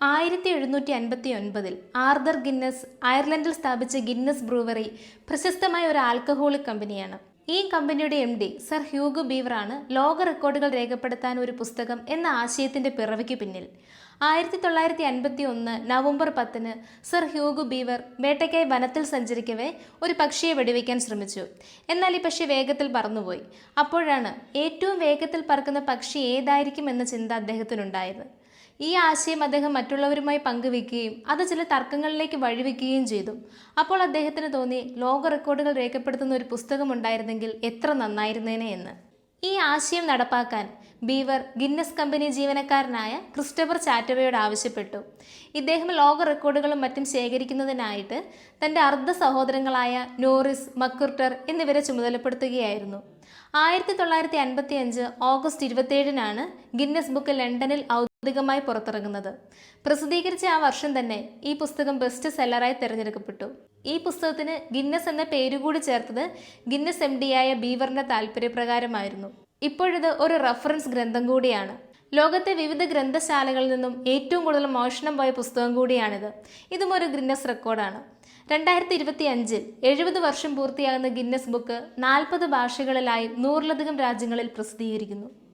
1759 Arthur Guinness അയർലൻഡിൽ സ്ഥാപിച്ച Guinness brewery പ്രശസ്തമായ ഒരു ആൽക്കഹോളിക് കമ്പനിയാണ്. ഈ കമ്പനിയുടെ MD സർ ഹ്യൂഗോ ബീവറാണ് ലോക റെക്കോർഡുകൾ രേഖപ്പെടുത്താൻ ഒരു പുസ്തകം എന്ന ആശയത്തിന്റെ പിറവിക്ക് പിന്നിൽ. 1951 നവംബർ 10 സർ ഹ്യൂഗോ ബീവർ വേട്ടയ്ക്കായി വനത്തിൽ സഞ്ചരിക്കവേ ഒരു പക്ഷിയെ വെടിവെക്കാൻ ശ്രമിച്ചു. എന്നാൽ ഈ പക്ഷി വേഗത്തിൽ പറന്നുപോയി. അപ്പോഴാണ് ഏറ്റവും വേഗത്തിൽ പറക്കുന്ന പക്ഷി ഏതായിരിക്കും എന്ന ചിന്ത അദ്ദേഹത്തിനുണ്ടായത്. ഈ ആശയം അദ്ദേഹം മറ്റുള്ളവരുമായി പങ്കുവെക്കുകയും അത് ചില തർക്കങ്ങളിലേക്ക് വഴിവെക്കുകയും ചെയ്തു. അപ്പോൾ അദ്ദേഹത്തിന് തോന്നി, ലോക റെക്കോർഡുകൾ രേഖപ്പെടുത്തുന്ന ഒരു പുസ്തകം ഉണ്ടായിരുന്നെങ്കിൽ എത്ര നന്നായിരുന്നേനെ എന്ന്. ഈ ആശയം നടപ്പാക്കാൻ ബീവർ ഗിന്നസ് കമ്പനി ജീവനക്കാരനായ ക്രിസ്റ്റഫർ ചാറ്റവയോട് ആവശ്യപ്പെട്ടു. ഇദ്ദേഹം ലോക റെക്കോർഡുകളും മറ്റും ശേഖരിക്കുന്നതിനായിട്ട് തൻ്റെ അർദ്ധ സഹോദരങ്ങളായ നോറിസ്, മക്കുർട്ടർ എന്നിവരെ ചുമതലപ്പെടുത്തുകയായിരുന്നു. 1955 ഓഗസ്റ്റ് 27 ഗിന്നസ് ബുക്ക് ലണ്ടനിൽ ഔദ്യോഗികമായി പുറത്തിറങ്ങുന്നത്. പ്രസിദ്ധീകരിച്ച ആ വർഷം തന്നെ ഈ പുസ്തകം ബെസ്റ്റ് സെല്ലറായി തിരഞ്ഞെടുക്കപ്പെട്ടു. ഈ പുസ്തകത്തിന് ഗിന്നസ് എന്ന പേരുകൂടി ചേർത്തത് ഗിന്നസ് MD ആയ ബീവറിന്റെ താല്പര്യപ്രകാരമായിരുന്നു. ഇപ്പോഴിത് ഒരു റഫറൻസ് ഗ്രന്ഥം കൂടിയാണ്. ലോകത്തെ വിവിധ ഗ്രന്ഥശാലകളിൽ നിന്നും ഏറ്റവും കൂടുതൽ മോഷണം പോയ പുസ്തകം കൂടിയാണിത്. ഇതും ഒരു ഗിന്നസ് റെക്കോർഡാണ്. 2025 70 വർഷം പൂർത്തിയാകുന്ന ഗിന്നസ് ബുക്ക് 40 ഭാഷകളിലായി 100-ലധികം രാജ്യങ്ങളിൽ പ്രസിദ്ധീകരിക്കുന്നു.